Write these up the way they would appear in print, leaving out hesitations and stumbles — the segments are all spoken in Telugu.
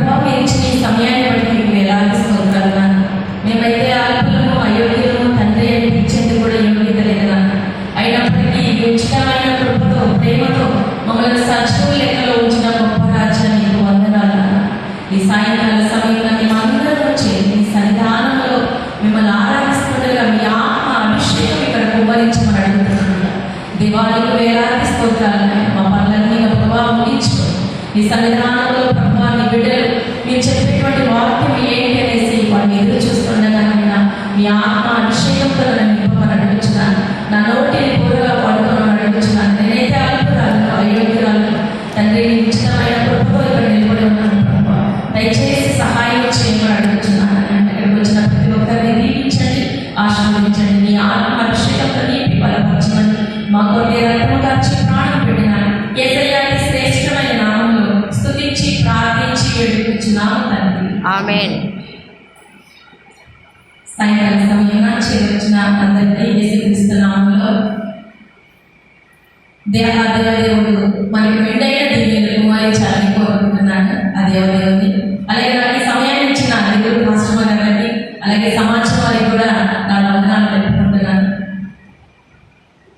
ప్రభావం ఇచ్చిన ఈ సమయాన్ని బట్టి మీకు వేలాది స్తోత్రాలు. మేమైతే అల్పులము అయోగ్యులము తండ్రి అనిపించేందుకు కూడా యోగ్యత లేదు. అయినప్పటికీ ఉచితమైన కృపతో ప్రేమతో మమ్మల్ని సజీవ లెక్కలో ఉంచిన గొప్ప రాజ్యాన్ని నీకు వందనాలు. ఈ సాయంకాల సమయంలో మేమందరం వచ్చి మీ సన్నిధానంలో మిమ్మల్ని ఆరాధిస్తుండగా మీ ఆత్మ అభిషేకం ఇక్కడ కుమ్మరించమని అడుగుతున్నాను. దివాళీకి వేలాది స్తోత్రాలు. మా పనులన్నీ ప్రభావం ముగించుకో. ఈ సన్నిధానంలో ప్రభావ నీ బిడ్డలు మీరు చెప్పేటువంటి వాక్యం ఏంటి అనేసి వాళ్ళు ఎదురు చూస్తుండగా మీ ఆత్మ అభిషేకంతో నన్ను నింపమని అడుగుతున్నాను. నా నోటిని పూర్వగా పడుకోమని అడుగుతున్నాను. నేనైతే అల్పురాలను అయోగ్యురాలను తండ్రి నీ ఉచితమైన కృపతో ఇక్కడ నిలబడి ఉన్నాను. ప్రభావ దయచేసి సహాయం చేయమని అడుగుతున్నాను. ఇక్కడికి వచ్చిన ప్రతి ఒక్కరిని దీవించండి, ఆశీర్వదించండి. నీ ఆత్మ అభిషేకంతో నీపి బలపరచమని మా కొద్ది రక్తము కాచి ప్రాణం పెట్టిన యేసయ్య శ్రేష్టమైన నామంలో స్తుతించి ప్రార్థించి వేడుకుంటున్నాము తండ్రి. ఆమేన్. సాయంకాల సమయంగా చేరొచ్చిన అందరికీ యేసుక్రీస్తు నామంలో దేవదేవుడు మనకి మెండైన దీవెనలు కుమారించాలని కోరుకుంటున్నాను. ఆ దేవదేవుని అలాగే నాకు ఈ సమయాన్ని ఇచ్చిన అధికారులు రాష్ట్రం గారికి అలాగే సమాజం వారికి కూడా నా వందనాలు తెలుపుకుంటున్నాను.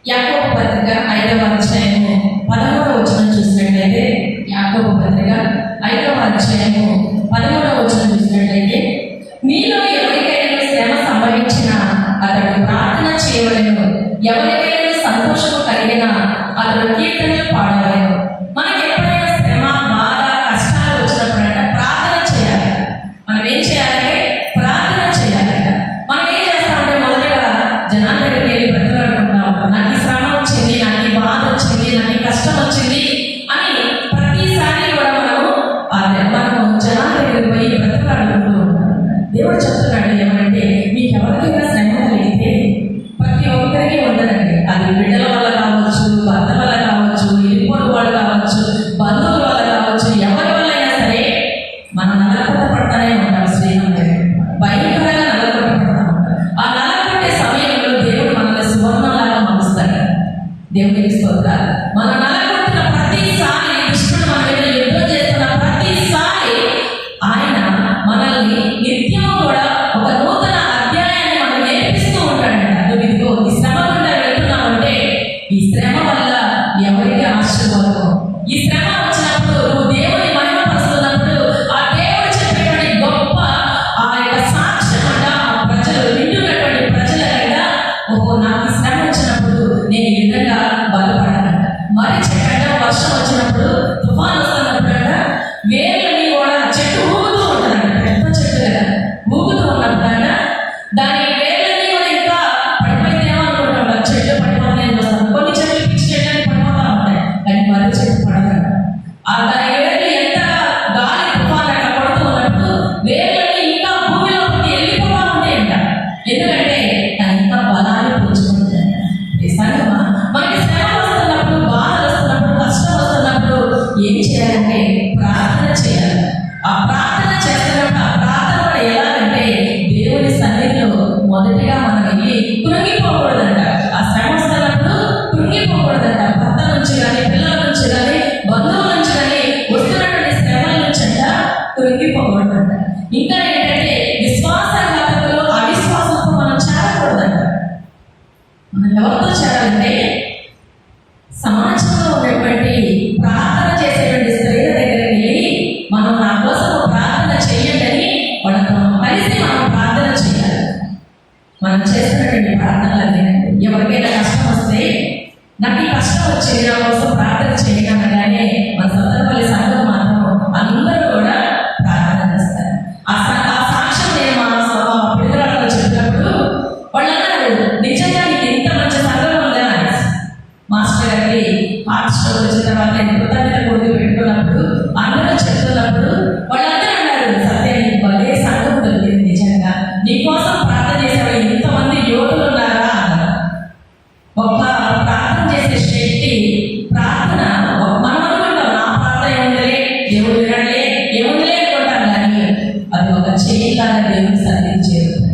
యాకోబు పత్రిక 5వ అధ్యాయము 13వ వచనం చూసినట్లయితే, యాకోబు పత్రిక 5వ అధ్యాయము 13వ వచనం చూసినట్లయితే, మీలో ఎవరికైనా శ్రమ సంభవించినా అతడు ప్రార్థన చేయవలెను, ఎవరికైనా సంతోషము కలిగినా అతడు కీర్తనలు పాడవలెను. మనకి ఎప్పుడైనా శ్రమ బాధ కష్టాలు వచ్చినప్పుడంట ప్రార్థన చేయాలి. మనం ఏం చేయాలంటే ప్రార్థన చేయాలంట. మనం ఏం చేస్తామంటే మొదటిగా జనాల దగ్గరికి వెళ్ళి బ్రతలాడుకుంటా ఉంటాం. నాకు ఈ శ్రమ వచ్చింది, నాకు ఈ బాధ వచ్చింది, నాకు ఈ కష్టం వచ్చింది అని ప్రతిసారి కూడా మనము జనాల దగ్గరికి పోయి బ్రతలాడుకుంటూ ఉంటాం. దేవుడు చెప్తున్నాడు ఏమంటే, మీకు ఎవరికైనా శ్రమ కలిగితే ప్రతి ఒక్కరికి ఉండదండి. అది బిడ్డల వల్ల కావచ్చు, భర్త వల్ల కావచ్చు, ఇరుపొరు వాళ్ళు కావచ్చు, బంధువుల వల్ల కావచ్చు, ఎవరి వల్ల అయినా సరే మనం నలకొట్ట పడతానే ఉంటాం. శ్రీమంతుడు భయంకరంగా నలకొట్ట పడతా ఉంటాం. ఆ నలకొట్టే సమయంలో దేవుడు మనల్ని సువర్ణంలాగా మలుస్తాడు. దేవుడికి స్తోత్రాలు. మనం నలకొట్టిన ప్రతిసారి కృష్ణుడు మన మీద యుద్ధం చేస్తున్న ప్రతిసారి ఆయన మనల్ని నిత్యం కూడా ఒక నూతన అధ్యాయాన్ని మనం నేర్పిస్తూ ఉంటాడంట. నువ్వు ఇదిగో ఈ శ్రమ గుండా వెళ్తున్నావంటే ఈ శ్రమ వల్ల ఎవరికి ఆశీర్వాదం. ఈ శ్రమ వచ్చినప్పుడు నువ్వు దేవుని మహిమపరుస్తున్నప్పుడు ఆ దేవుడు చెప్పేటువంటి గొప్ప ఆ యొక్క సాక్ష్యం అంట ఆ ప్రజలు వింటున్నటువంటి ప్రజలంట, ఓహో నాకు ఈ శ్రమ వచ్చినప్పుడు నేను ఈ విధంగా బలపడాలంట. మరి చెప్పంట వర్షం వచ్చినప్పుడు తుఫాన్ వస్తున్నప్పుడు అంట వేర్లని కూడా చెట్టు ఊగుతూ ఉంటారంట. పెద్ద చెట్టు కదా, ఊగుతూ ఉన్నప్పుడంట దాని వేర్లని కూడా ఇంకా పడిపోయిందేమో అనుకుంటాం. చెట్లు పడిపోతాయని వస్తాం. కొన్ని చెట్లు పిచ్చి చెట్లని పడిపోతా ఉంటాయి, కానీ మరో చెట్టు పడదంట. ఆ దాని వేర్లు ఎంత గాలి తుఫాన్ అట్లా పడుతూ ఉన్నప్పుడు వేర్లని ఇంకా భూమిలోకి వెళ్ళిపోతా ఉంటాయంట. ఎందుకంటే దాని ఇంకా బలాన్ని పూచుకుంటుందంట. మనకి శ్రమ వస్తున్నప్పుడు, బాధ వస్తున్నప్పుడు, కష్టం వస్తున్నప్పుడు ఏం చేయాలంటే ప్రార్థన చేయాలి. ఆ ప్రార్థన చేస్తున్నప్పుడు ఆ ప్రార్థన కూడా ఎలాగంటే దేవుని సన్నిధిలో మొదటిగా మనం వెళ్ళి కృంగిపోకూడదంట. ఆ శ్రమ వస్తున్నప్పుడు కృంగిపోకూడదంట. భర్త నుంచి కానీ, పిల్లల నుంచి కానీ, బంధువుల నుంచి కానీ వస్తున్నటువంటి శ్రమల నుంచి అంట కృంగిపోకూడదంట. ఇంకా ఏంటంటే విశ్వాసఘాతకులు అవిశ్వాసంతో మనం చేరకూడదంట. మనం ఎవరితో చేరాలంటే సమాజంలో ఉన్నటువంటి ప్రార్థన చేసేటువంటి స్త్రీల దగ్గరికి వెళ్ళి మనం నా కోసం ప్రార్థన చేయండి అని వాళ్ళతో కలిసి మనం ప్రార్థన చేయాలి. మనం చేస్తున్నటువంటి ప్రార్థనలు ఎవరికైనా కష్టం వస్తే నాకు ఈ కష్టం వచ్చింది నా కోసం ప్రార్థన చేయగలగానే మన సొంతపల్లి సంఘం మాత్రం అందరూ కూడా ప్రార్థన చేస్తారు. ఆ సాక్ష్యం నేను మా పిల్లలతో చెప్పినప్పుడు వాళ్ళు అన్నారు, నిజంగా నీకు ఇంత మంచి సంఘం ఉందా మాస్టర్ గారికి హాస్టల్ వచ్చిన తర్వాత కృతజ్ఞత కొద్ది పెట్టుకున్నప్పుడు అందరూ చెప్తున్నప్పుడు వాళ్ళందరూ అన్నారు, సత్య నీకు భలే సంఘం దొరికింది, నిజంగా నీకోసం ప్రార్థన చేసేవాళ్ళు ఇంతమంది యువకులు ఉన్నారా అన్నారు. ఒక ప్రార్థన చేసే శక్తి ప్రార్థన మనం అనుకుంటాం, నా ప్రార్థన ఏముందిలే, దేవుడు వినడలే, ఏముందిలే అనుకుంటాం. కానీ అది ఒక చేయలాగా దేవుని సన్నిధికి చేరుతుంది.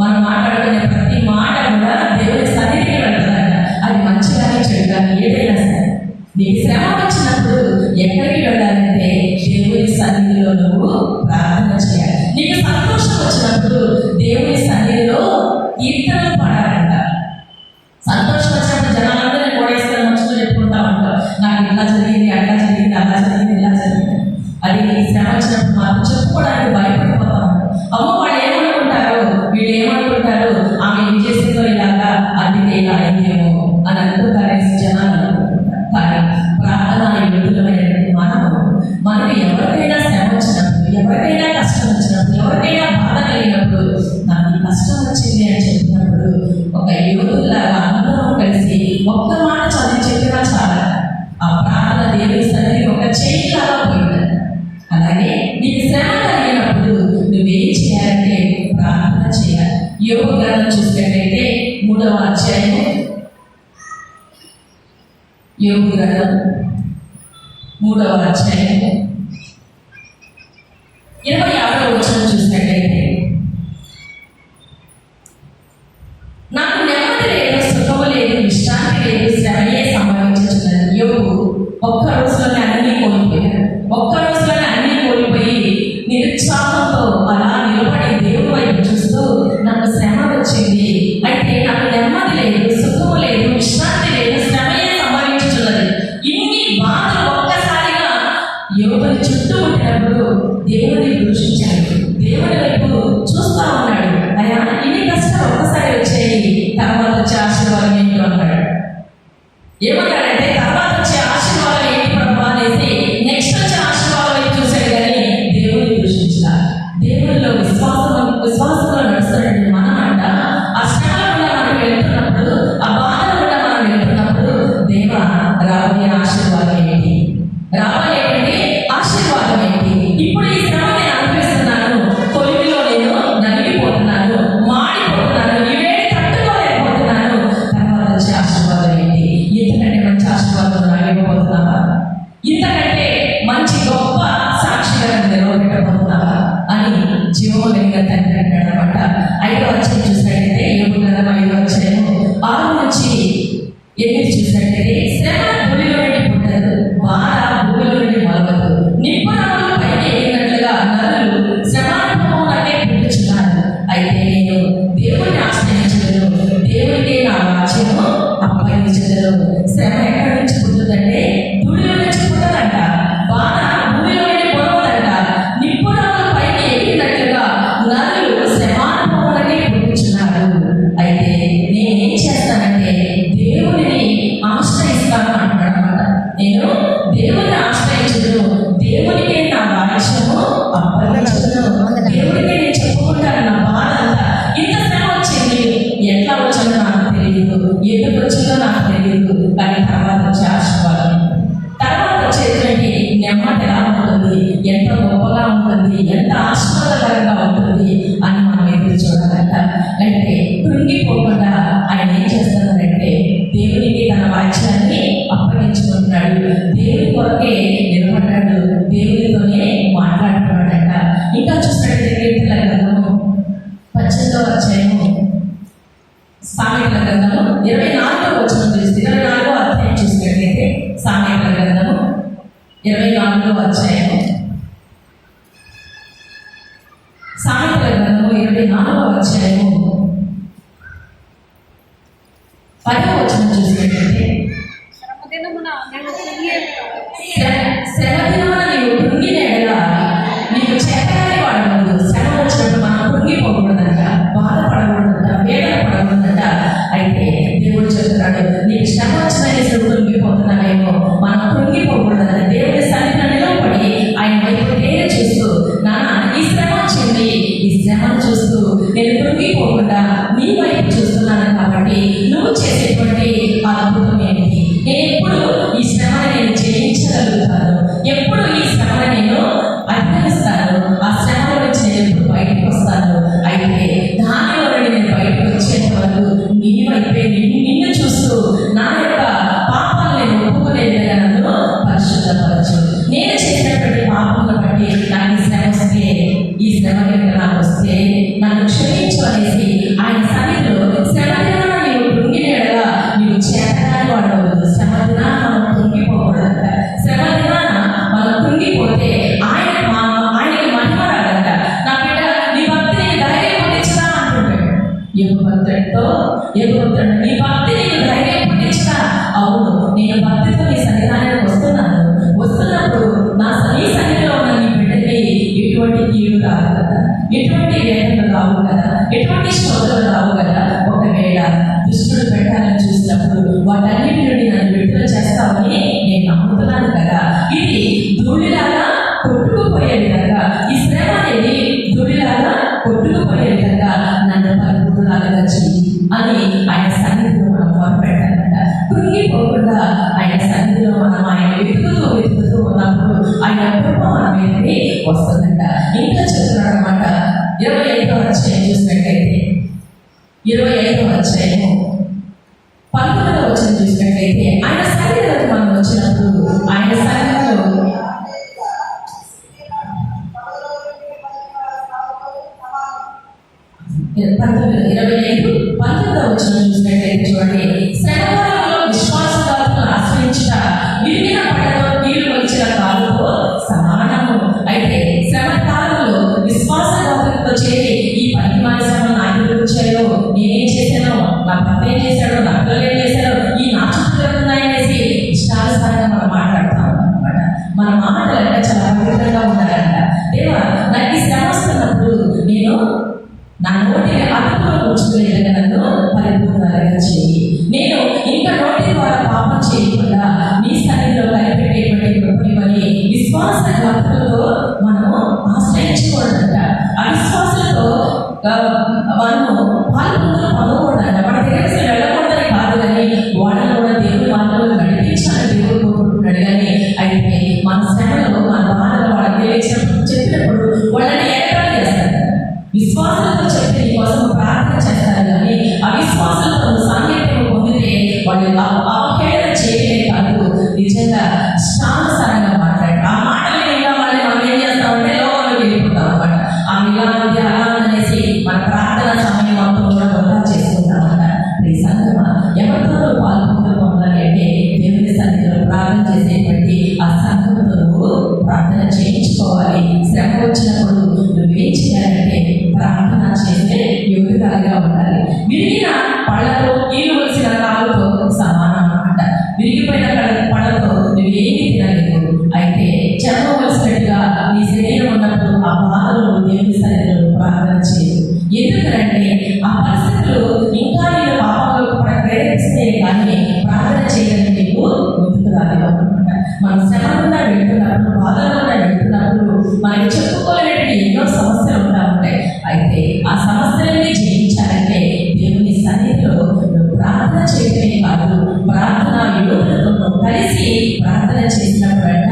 మనం మాట్లాడుకునే ప్రతి మాట కూడా దేవుని సన్నిధికి వెళ్తుందంట. అది మంచిగానే చెడుగానే ఏదైనా సరే నీకు శ్రమ వచ్చినప్పుడు ఎక్కడికి వెళ్ళాలంటే దేవుని సన్నిధి సన్నిధిలో నువ్వు ప్రార్థన చేయాలి. నీకు సంతోషం వచ్చినప్పుడు దేవుని సన్నిధిలో కీర్తనలు పాడాలంట. సంతోషం వచ్చినప్పుడు జనాలందరూ కోడేసుకొని వచ్చుతూ చెప్పుకుంటా ఉంటారు, నాకు ఇలా జరిగింది, అట్లా జరిగింది, అలా జరిగింది, ఇలా జరిగింది. అది శ్రమ వచ్చినప్పుడు మాకు చెప్పుకోవడానికి భయపడిపోతా ఉంటారు. అమ్మ వాళ్ళు ఏమనుకుంటారు, వీళ్ళు ఏమనుకుంటారు, ఆమె ఏం చేసిందో ఇలాగా, అందుకే ఇలా అయిందేమో అని అనుకుంటారేసి జనాలు అనుకుంటారు. కానీ ప్రార్థన యోగులమైనటువంటి మనం ఎవరికైనా శ్రమ వచ్చినప్పుడు, ఎవరికైనా కష్టం వచ్చినప్పుడు, ఎవరికైనా బాధ కలిగినప్పుడు, నాకు కష్టం వచ్చింది అని చెప్పినప్పుడు ఒక యోగులాగా అందరం కలిసి ఒక్క మాట చదివి చెప్పినా చాలా ఆ ప్రార్థన దేవుని సన్నిధి ఒక చేయిలాగా పోయింది. అలాగే నీకు శ్రమ కలిగినప్పుడు నువ్వేం చేయాలంటే ప్రార్థన చేయాలి. యోగు గ్రంథం చూసినట్లయితే 3వ అధ్యాయము, యోగు గ్రంథం 3వ అధ్యాయము 26వ వచనం చూసినట్లయితే, నాకు నెమ్మది లేదు, సుఖము లేదు, విశ్రాంతి లేదు, శ్రమయే సంభవించుచున్నది. యోగు ఒక్క రోజులోనే అన్నీ కోల్పోయారు. ఒక్క రోజులోనే అన్నీ కోల్పోయి నిరుత్సాహంతో అలా నిలబడి దేవుడి వైపు చూస్తూ, నాకు శ్రమ వచ్చింది, అయితే నాకు నెమ్మది లేదు, సుఖము లేదు, విశ్రాంతి లేదు, శ్రమయే సంభవించుచున్నది. ఇన్ని బాధలు ఒక్కసారిగా యోగుని చుట్టూ ఉండినప్పుడు దేవుని దూషించాడు. దేవుడి వైపు చూస్తా ఉన్నాడు. అయ్యా ఇన్ని కష్టాలు ఒక్కసారి వచ్చాయి, తర్వాత వచ్చే ఆశీర్వాదం ఏంటో అన్నాడు. ఏమన్నాడంటే తర్వాత వచ్చే ఆశీర్వాదం ఏంటి ప్రభు అనేసి నెక్స్ట్ వచ్చే ఆశీర్వాదం వైపు చూశాడు. కానీ దేవుడిని దూషించాల. దేవుడిలో విశ్వాసంలో నడుస్తున్నట్టు మనం అంట ఆ శ్రమల వల్ల మనం వెళ్తున్నప్పుడు, ఆ బాధల వల్ల మనం వెళ్తున్నప్పుడు, దేవ రాబోయే ఆశీర్వాదం ఏంటి, రాబోయేటువంటి ఆశీర్వాదం ఏంటి, ఇప్పుడు ఈ శ్రమ నేను అనిపిస్తున్నాను, కొలిమిలో నేను నలిగిపోతున్నాను, మాడిపోతున్నాను, ఇవేమి తట్టుకోలేకపోతున్నాను, తర్వాత వచ్చే ఆశీర్వాదం ఏంటి, ఇంతకంటే మంచి ఆశీర్వాదం రాలేకపోతున్నావా, ఇంతకంటే మంచి గొప్ప సాక్షిగా నిలబెట్టబోతున్నావా అని జీవము కలిగిన తండ్రి అంటాడు అనమాట. 5వ అధ్యాయం చూసినట్లయితే యోగు గ్రంథం 5వ అధ్యాయం 6 నుంచి 8 చూసినట్లయితే, శ్రమ భూమిలో నుండి పుట్టదు, బాధ భూమిలో నుండి మొలవదు, నిప్పురములు పైకి ఎగిరినట్లుగా నరులు శ్రమానుభవంలోనే పుట్టుచున్నారు. అయితే నేను దేవుడిని ఆశ్రయించలేదు, దేవుడికి నా వాక్యము అప్పగించలేదు. శ్రమ ఎక్కడి నుంచి పుట్టుదంటే భూమిలో నుంచి పుట్టదంట, బాధ భూమిలో నుండి పొలవదంట, నిప్పురములు పైకి ఎగిరినట్లుగా నరులు శ్రమానుభవంలోనే పుట్టుచున్నారు. అయితే నేనేం చేస్తానంటే దేవుడిని ఆశ్రయిస్తాను అంటాడు అన్నమాట. నేను దేవుడిని ఆశ్రయించను, దేవుడికే నా వాక్యము అప్పగించను, దేవుడికే నేను చెప్పుకుంటాను నా బాధ అంతా. ఇంత శ్రమ వచ్చింది, ఎట్లా వచ్చిందో నాకు తెలియదు, ఎందుకు వచ్చిందో నాకు తెలియదు, కానీ తర్వాత వచ్చే ఆశీర్వాదం, తర్వాత వచ్చేటువంటి నెమ్మది ఎలా ఉంటుంది, ఎంత గొప్పగా ఉంటుంది, ఎంత ఆశీర్వాదకరంగా ఉంటుంది అని మనం ఎదురు చూడాలంట. అయితే కృంగిపోకుండా ఆయన ఏం చేస్తున్నాడంటే దేవునికి తన వాక్యాన్ని అప్పగించుకుంటున్నాడు, దేవుని కొరకే నిలబడ్డాడు, దేవునితోనే మాట్లాడుతున్నాడంట. ఇంకా చూసినట్లయితే కీర్తనల గ్రంథము 18వ అధ్యాయము, సామెతల గ్రంథము 24వ వచనం చూస్తే 24వ అధ్యాయం చూసినట్లయితే సామెతల గ్రంథము 24వ అధ్యాయము, సామెతల గ్రంథము 24వ అధ్యాయము 10వ వచనం చూసినట్లయితే, శ్రమ దినమున నీవు కృంగిన ఎడల నీకు చేతగాని వాడవద్దు. శ్రమ వచ్చినప్పుడు మనం కృంగిపోకూడదంట, బాధపడకూడదంట, వేదన పడకూడదంట. అయితే దేవుడు చెప్తున్నాడు, నీకు శ్రమ వచ్చిన కృంగిపోతున్నావేమో, మనం కృంగిపోకూడదంట. దేవుడి సన్నిధిలో నిలబడి ఆయన వైపు నేను చూస్తూ, నాన్న ఈ శ్రమ వచ్చింది, ఈ శ్రమను చూస్తూ నేను కృంగిపోకుండా నీ వైపు చూస్తున్నాను కాబట్టి నువ్వు చేసేటువంటి అద్భుతం ఏంటి, నేను ఎప్పుడు ఈ శ్రమను నేను జయించగలుగుతాను, ఎప్పుడు ఈ శ్రమను నేను అధిగమిస్తాను, ఆ శ్రమ నుంచి నేను ఎప్పుడు బయటకు వస్తాను. అయితే దానిలో నేను బయటకు వచ్చేంత వరకు నీ వైపే నిన్ను చూస్తూ నా యొక్క పాపాలు నేను ఒప్పుకునే విధంగా నన్ను పరిశుద్ధపరచు. నేను చేసినటువంటి పాపంలో బట్టి నాకు ఈ శ్రమ వస్తే, ఈ శ్రమ కనుక నాకు వస్తే నన్ను క్షమించు అనేసి ఆయన సన్నిధిలో శ్రమ దినాన నీవు కృంగిన ఎడల నీవు చేతగాని వాడవద్దు. శ్రమ దినాన మనం కృంగిపోకూడదంట. శ్రమ దినాన మనం కృంగిపోతే ఆయన కీడు రాదు కదా, ఎటువంటి వేదనలు రావు కదా, ఎటువంటి శోధనలు రావు కదా. ఒకవేళ దుష్టుడు పెట్టాలని చూసినప్పుడు వాటన్నిటి నుండి నన్ను విడుదల చేస్తామని నేను నమ్ముతున్నాను కదా. ఇది ధూళిలాగా కొట్టుకుపోయే విధంగా, ఈ శ్రమ అనేది ధూళిలాగా కొట్టుకుపోయే విధంగా నన్ను పరిపూర్ణాలుగా చెయ్యి అని ఆయన సన్నిధిలో మనం మొదలుపెట్టాలంట. కృంగిపోకుండా ఆయన సన్నిధిలో మనం ఆయన వెతుకుతూ ఉన్నప్పుడు ఆయన కృప మన మీదకి వస్తుందంట. ఇంకా చెప్తున్నాడు అనమాట. 25వ అధ్యాయం చూసినట్లయితే 25వ అధ్యాయము 19వ వచనం చూసినట్లయితే ఆయన సన్నిధిలోకి మనం వచ్చినప్పుడు ఆయన సన్నిధిలో 19వ వచనం చూసినట్లయితే చూడండి, శ్రమకాలంలో విశ్వాసఘాతులను ఆశ్రయించుట విరిగిన పడలో నీళ్లు వచ్చిన కాలుతో సమానము. అయితే శ్రమ కాలంలో విశ్వాసఘాతులతో చేరి ఈ పని శ్రమ నాకెందుకు వచ్చాయో, నేనేం చేశానో, నా భర్త ఏం చేశాడో, నా పిల్లలు ఏం చేశాడో, ఈ నా చుట్టూ ఉన్నాయనేసి ఇష్టానుసారంగా మనం మాట్లాడుతాం అనమాట. మన మాటలు అంటే చాలా పవిత్రంగా ఉండాలంట. దేవా, నాకు ఈ శ్రమ వస్తున్నప్పుడు నేను నా నోటిని అదుపులో ఉంచుకునేలాగా నన్ను పరిపూర్ణంగా చేయి. నేను ఇంకా నోటి ద్వారా పాపం చేయకుండా నీ సన్నిధిలో కనిపెట్టేటువంటి కృపనివని విశ్వాసఘాతులతో మనము ఆశ్రయించకూడదంట. అవిశ్వాసంతో మనము పొందకూడదంట. మన దగ్గర వెళ్ళకూడదని కాదు, కానీ వాళ్ళని కూడా దేవుడు మనలో నడిపించాలని దేవుడు కోరుకుంటున్నాడు. కానీ అయితే మన శ్రమలో మన బాధలు వాళ్ళకి చెప్పినప్పుడు వాళ్ళని ఎక్కడ చేస్తారు? విశ్వాసంతో చెప్పి నీ కోసం ప్రార్థన చేస్తారు, కానీ అవిశ్వాసంతో సాంకేతికం పొందితే వాళ్ళు అవహేళన చేయలే కాదు, నిజంగా ఇష్టానుసారంగా మాట్లాడారు. ఆ మాటలు ఇంకా మళ్ళీ మనం ఏం చేస్తామంటే లోకంలో వెళ్ళిపోతాం అనమాట. ఆ మిలాంటి అలా అనేసి మన ప్రార్థన సమయం మొత్తం కూడా వృధా చేసుకుంటామన్నమాట. ఈ సంఘమా ఎవరితో పొందాలి అంటే దేవుని సన్నిధిలో ప్రార్థన చేసేటువంటి ఆ సంఘంతో నువ్వు ప్రార్థన చేయించుకోవాలి. శ్రమ వచ్చినప్పుడు నువ్వేం చేయాలంటే ప్రార్థన చేసే యోగ్యురాలిగా ఉండాలి. విరిగిన పళ్ళతో నీళ్ళు వచ్చిన కాలుతో సమానం అన్నమాట. విరిగిపోయిన పళ్ళతో నువ్వేమీ తినలేదు. అయితే చర్మం వచ్చినట్టుగా నీ శరీరం ఉన్నప్పుడు ఆ బాధలు దేవుని సన్నిధిలో ప్రార్థన చేయదు. ఎందుకంటే ఆ పరిస్థితులు ఇంకా నేను పాపంలో ప్రేరేపిస్తే కానీ ప్రార్థన చేయాలని నీవు ముందుకు రాలేవు అనమాట. మన శ్రమకుండా వెళ్తున్నప్పుడు, బాధలుగా వెళ్తున్నప్పుడు మనకి చెప్పుకోలేని ఎన్నో సమస్యలు ఉంటా ఉంటాయి. అయితే ఆ సమస్యలన్నీ జయించాలంటే దేవుని సన్నిధిలో ప్రార్థన చేయటమే కాదు, ప్రార్థన యోగులతో కలిసి ప్రార్థన చేసినప్పుడంట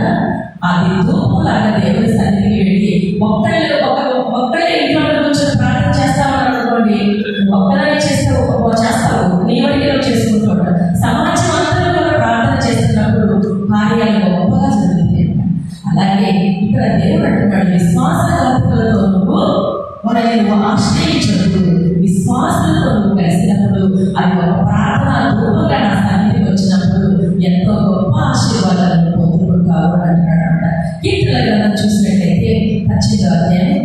అది ధూపంలాగా దేవుని సన్నిధికి వెళ్ళి ఒక్కళ్ళే ఇంట్లో కూర్చొని ప్రార్థన చేస్తామని అనుకోండి, ఒక్కదాన్ని చేస్తావు నీ వరకు చేసుకుంటూ ఉంటావు. సమాజం అంతా కూడా ప్రార్థన చేస్తున్నప్పుడు కార్యాలు గొప్పగా జరుగుతాయి. అలాగే ఇక్కడ దేవుడు అంటున్నాడు, విశ్వాసఘాతులతో నువ్వు ఆశ్రయించదు. విశ్వాసంతో నువ్వు కలిసినప్పుడు అది ఒక ప్రార్థన రూపంగా నా సన్నిధికి వచ్చినప్పుడు ఎంతో గొప్ప ఆశీర్వాదాలను పొందుకుంటావు అని అంటున్నాడు అనమాట. కీర్తన గ్రంథం చూసినట్లయితే 18వ అధ్యాయం,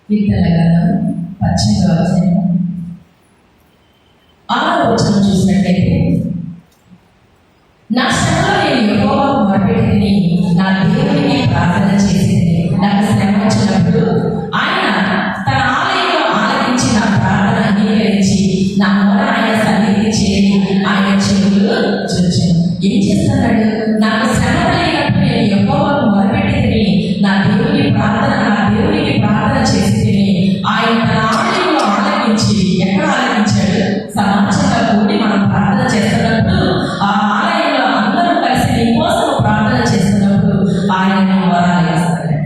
కీర్తన గ్రంథం 18వ అధ్యాయం 6వ వచనం చూసినట్లయితే, నా శ్రమలో నేను యెహోవాకు మొరపెట్టిని, నా దేవునికి ప్రార్థన చేసింది. నాకు శ్రమ వచ్చినప్పుడు ఆయన తన ఆలయంలో ఆలకించి నా ప్రార్థన అంగీకరించి నా మొర ఆయన సన్నిధికి చేరి ఆయన చెవులు చూచాను. ఏం చేస్తున్నాడు? నాకు శ్రమ కలిగినప్పుడు నేను యెహోవాకు మొరపెట్టిని, నా దేవునికి ప్రార్థన చేసి ఆయన తన ఆలయంలో ఆలకించి, ఎక్కడ ఆలకించాడు? సమాజంగా కూడి మనం ప్రార్థన చేస్తున్నప్పుడు ఆ ఆలయంలో అందరూ కలిసి నీ కోసం ప్రార్థన చేస్తున్నప్పుడు ఆయన వరాలు వేస్తాడు.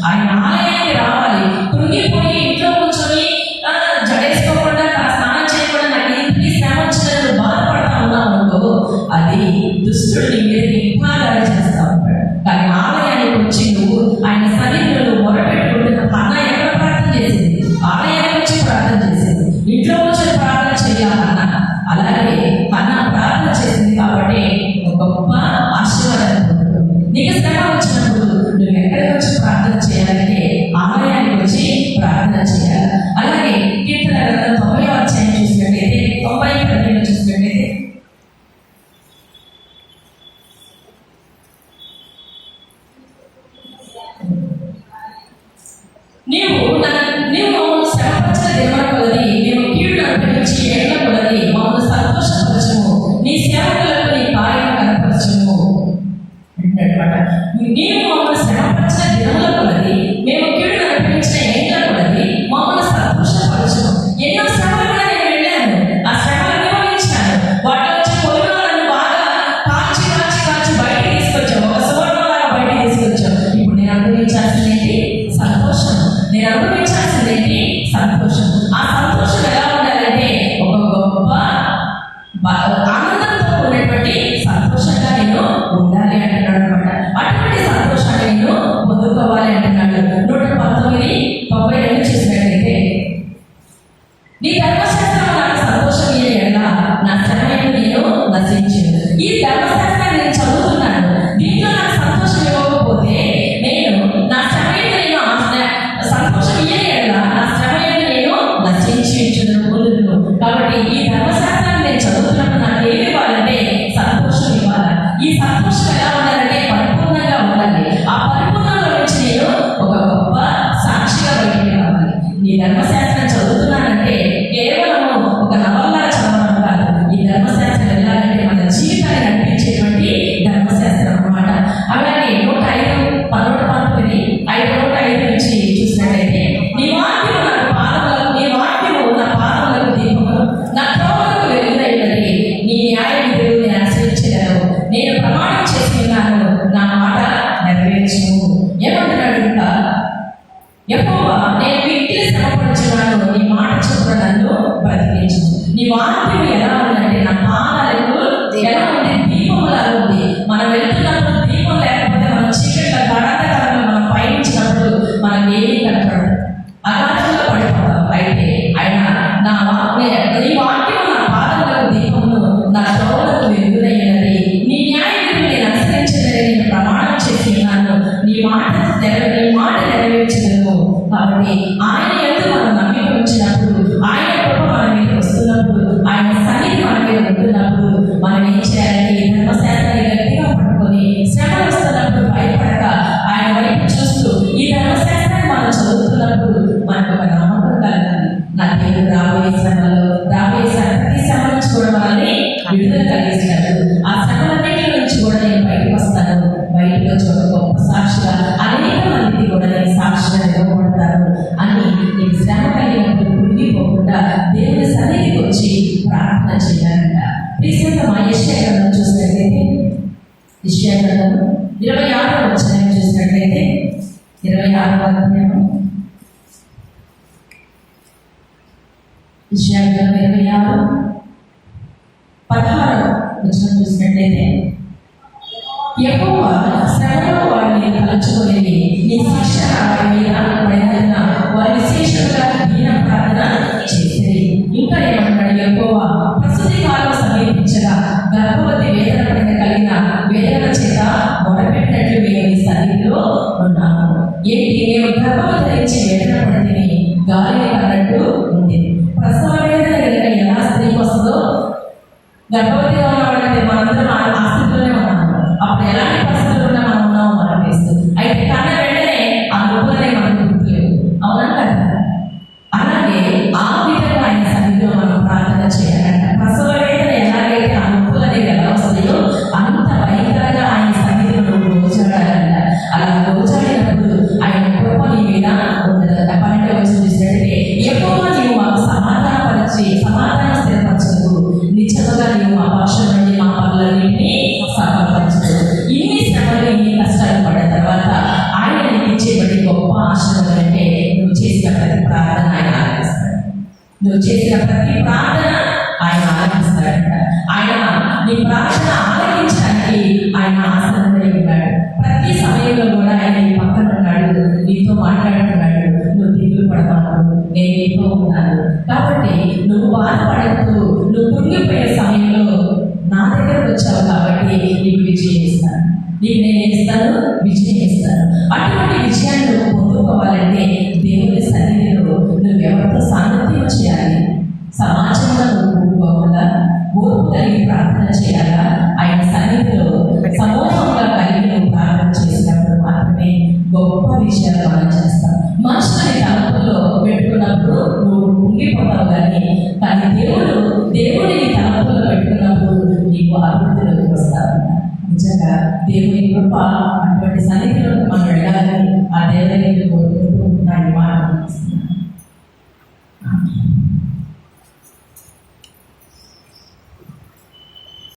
ఆయన ఆలయానికి రావాలి. కృంగిపోయి ఇంట్లో కూర్చొని జడేసుకోకుండా స్నానం చేయకుండా నాకు ఇంటికి శ్రమ వచ్చినట్టు బాధపడతా ఉన్నావు అనుకో, అది దుష్టుడు నీ మీద ఇంకా దాడి చేస్తా ఉంటాడు. కానీ ఆలయానికి వచ్చి నువ్వు ఆయన సన్నిధిలో మొరపెట్టుకుంటున్న అన్న ఎక్కడ ప్రార్థన చేసింది? ఆలయానికి వచ్చి ప్రార్థన చేసింది, ఇంట్లో కూర్చొని ప్రార్థన చేయాలన్నా. అలాగే అన్న ప్రార్థన చేసింది కాబట్టి ఒక గొప్ప ఆశీర్వాదాన్ని పొందుతుంది. నీకు శ్రమ వచ్చినప్పుడు నువ్వు ఎక్కడికి వచ్చి ప్రార్థన చేయాలంటే ఆలయానికి వచ్చి ప్రార్థన చేయాలి. అలాగే కీర్తన గ్రంథం 90వ అధ్యాయం చూసినట్లయితే 90 చూసినట్లయితే నీవు మమ్మల్ని శ్రమపరిచిన దినముల కొలది మేము కీడును అనుభవించి ఏళ్ల కొలది మమ్మల్ని సంతోషపరచము, నీ సేవకులకు నీ కార్యం కనపరచము అంటున్నమాట. నీవు మమ్మల్ని శ్రమపరిచిన దినముల కొలది మేము కీడును అనుభవించిన ఏళ్ల కొలది మమ్మల్ని సంతోషపరచము. ఎన్నో శ్రమలు నేను వెళ్ళాను, ఆ శ్రమలు అనుభవించాను. వాటిలో వచ్చి పొరుగులను బాగా కాల్చి బయటికి తీసుకొచ్చావు, ఒక సువర్ణలాగా బయటికి తీసుకొచ్చావు. ఇప్పుడు నేను అనుభవించాల్సింది సంతోషం, నేను అనుభవించాల్సిందేంటి? సంతోషం. ఆ సంతోషం ఎలా ఉండాలంటే ఒక గొప్ప ఆనందంతో ఉన్నటువంటి సంతోషంగా నేను ఉండాలి అంటున్నాడు అనమాట. అటువంటి సంతోషాన్ని నేను పొందుకోవాలి అంటున్నాడు. 119:92 చూసినట్లయితే నీ ధర్మశాస్త్రం నాకు సంతోషం ఎలా నా శ్రమను నేను నశించను. ఈ ధర్మశాస్త్రాన్ని నేను చదువుతున్నాను, దీంట్లో నాకు సంతోషం ఇవ్వకపోతే నేను నా శ్రమను నేను సంతోషం ఎలా నా శ్రమను నేను నశించును. కాబట్టి ఈ ధర్మశాస్త్రాన్ని నేను చదువుతున్నప్పుడు నాకు ఏమి ఇవ్వాలంటే సంతోషం ఇవ్వాలి. ఈ సంతోషం ఎలా ఉండాలంటే పరిపూర్ణంగా ఉండాలి. ఆ పరిపూర్ణంలో నుంచి నేను ఒక గొప్ప సాక్షిగా బయటికి రావాలి. ఈ ధర్మశాస్త్రం చదువుతున్నానంటే కేవలం ఒక నవల్లా చదవడం కాదు. ఈ ధర్మశాస్త్రం వెళ్ళాలంటే మన జీవితాన్ని నడిపించేటువంటి ధర్మశాస్త్రం అన్నమాట. అలాగే 105 నుంచి చూసినట్లయితే నీ వాక్యము నా పాదములకు దీపము, నా త్రోవలకు వెలుగునైనది. నీ న్యాయ విధులు నేను అనుసరించగలను. నేను ప్రమాణం చేస్తున్నాను, నా మాట నెరవేర్చుము. ఏమంటున్నాడు ఇంకా? యెహోవా నేను ఇంటిని శ్రమపడుచున్నాను, నీ మాట చొప్పున నన్ను బ్రతికించు. నీ వాక్యం ఎలా ఉందంటే నా పాదాలకు ఎలా ఉంది? దీపములా ఉంది. మనం వెళ్తున్నప్పుడు దీపం లేకపోతే మనం చీకట్ల గడాంధకారంలో మనం పయనించినప్పుడు మనం ఏమీ కనపడదు, అగాధంలో పడిపోతాం. అయితే ఆయన నీ వాక్యం నా పాదములకు దీపమును, నా త్రోవలకు వెలుగునైనది. నీ న్యాయ విధులు నేను అనుసరించదని నేను ప్రమాణం చేసి ఉన్నాను. నీ మాట నెరవేర్చగలను. కాబట్టి ఆయన యందు మనం నమ్మిక ఉంచినప్పుడు, ఆయన కృప మన మీద వస్తున్నప్పుడు, ఆయన సన్నిధి మన మీద ఉంటున్నప్పుడు మనం ఏం చేయాలంటే ఈ ధర్మశాస్త్రాన్ని గట్టిగా పట్టుకొని శ్రమ వస్తున్నప్పుడు భయపడక ఆయన వైపు చూస్తూ ఈ ధర్మశాస్త్రాన్ని మనం చదువుతున్నప్పుడు మనకు ఒక నమ్మకం కలగాలి. నా దేవుడు రాబోయే ప్రతి శ్రమ నుంచి కూడా మనల్ని విడుదల కలిగిస్తాడు. ఆ శ్రమలన్నిటి నుంచి కూడా నేను బయటకు వస్తాను. బయటకు వచ్చి ఒక గొప్ప సాక్షిగా అనేక మందికి కూడా నేను సాక్షిగా నిలబడతాను అని నీకు శ్రమ కలిగినప్పుడు కృంగిపోకుండా దేవుని సన్నిధికి వచ్చి ప్రార్థన చేయాలంట. రీసెంట్గా యెషయా గ్రంథం చూసినట్లయితే యెషయా గ్రంథం 26వ అధ్యాయం చూసినట్లయితే 26వ అధ్యాయం యెషయా గ్రంథం 26:16 చూసినట్లయితే యెహోవా శ్రమలో వారిని తలచుకొని నీ శిక్ష వారి మీద పడిన వారి విశేషంగా దీన ప్రార్థన చేసేది. ఇంకా ఏమంటాడు యెహోవా? ప్రస్తుతి కాలం సమీపించగా గర్భవతి వేదన కలిగిన వేదన చేత మొదలుపెట్టినట్లు మేము ఈ సన్నిధిలో ఉన్నాము. ఏంటి? నేను గర్భవతి ధరించి వేదన పడితే గాలిని అన్నట్టు ఉంది. ప్రసవ వేదన ఎలా స్త్రీకి వస్తుందో గర్భవతిగా ఉన్నవాళ్ళంటే మనందరం ఆ స్థితిలోనే ఉన్నాము. అప్పుడు ఎలాంటి పరిస్థితులు ఉన్నా మనం ఉన్నాము మనం వేస్తూ. అయితే కన్న వెంటనే ఆ నొప్పులనే మనకు గుర్తులేవు. అవునా కదా? అలాగే ఆ విధంగా ఆయన సన్నిధిలో మనం ప్రార్థన చేయాలంట. ప్రసవ వేదన ఎలాగైతే ఆ నొప్పులనే ఎలా వస్తాయో అంత భయంకరంగా ఆయన సన్నిధిలో నువ్వు గోచాడాలంట. అలా గోచాడినప్పుడు ఆయన కృప నీ మీద ఉండదు. 12వ వచనం చూసినట్లయితే యెహోవా నీవు మాకు సమాధానం స్థిరపరచదు, నిజముగా నీవు మా అనుగ్రహించేబడి గొప్ప ఆశీర్వాదం అంటే నువ్వు చేసిన ప్రతి ప్రార్థన ఆయన ఆలకిస్తాడు. నువ్వు చేసిన ప్రతి ప్రార్థన ఆయన ఆలకిస్తాడంట. ఆయన నీ ప్రార్థన ఆలకించడానికి ఆయన ఆసనంలో ఉన్నాడు. ప్రతి సమయంలో కూడా ఆయన నీ పక్కన ఉన్నాడు, నీతో మాట్లాడుతున్నాడు. నువ్వు దిగులు పడతావు, నేను నీతో ఉన్నాను. కాబట్టి నువ్వు బాధపడుతూ నువ్వు కుంగిపోయే సమయంలో నా దగ్గరకు వచ్చావు కాబట్టి నీకు విజయం ఇస్తాను. నీకు నేను ఇస్తాను, విజయం ఇస్తాను. అటువంటి విజయాన్ని నువ్వు పొందుకోవాలంటే దేవుని సన్నిధిలో నువ్వు ఎవరితో సాన్నిధ్యం చేయాలి, సమాజంలో నువ్వు కూడుకోవాలా, ఓర్పు కలిగి ప్రార్థన చేయాలా, ఆయన సన్నిధిలో సమూహంగా కలిగి నువ్వు ప్రార్థన చేసినప్పుడు మాత్రమే గొప్ప విషయాలు మనం చేస్తాం. మనుషులని తలపుల్లో పెట్టుకున్నప్పుడు నువ్వు ఉండిపోతావు కానీ దేవుడిని తలపుల్లో పెట్టుకున్నప్పుడు నీకు అభివృద్ధిలోకి వస్తావు. నిజంగా దేవుని కృప అటువంటి సన్నిధిలో మనం వెళ్ళాలని ఆ దేవుని కోరుకుంటూ నా మాట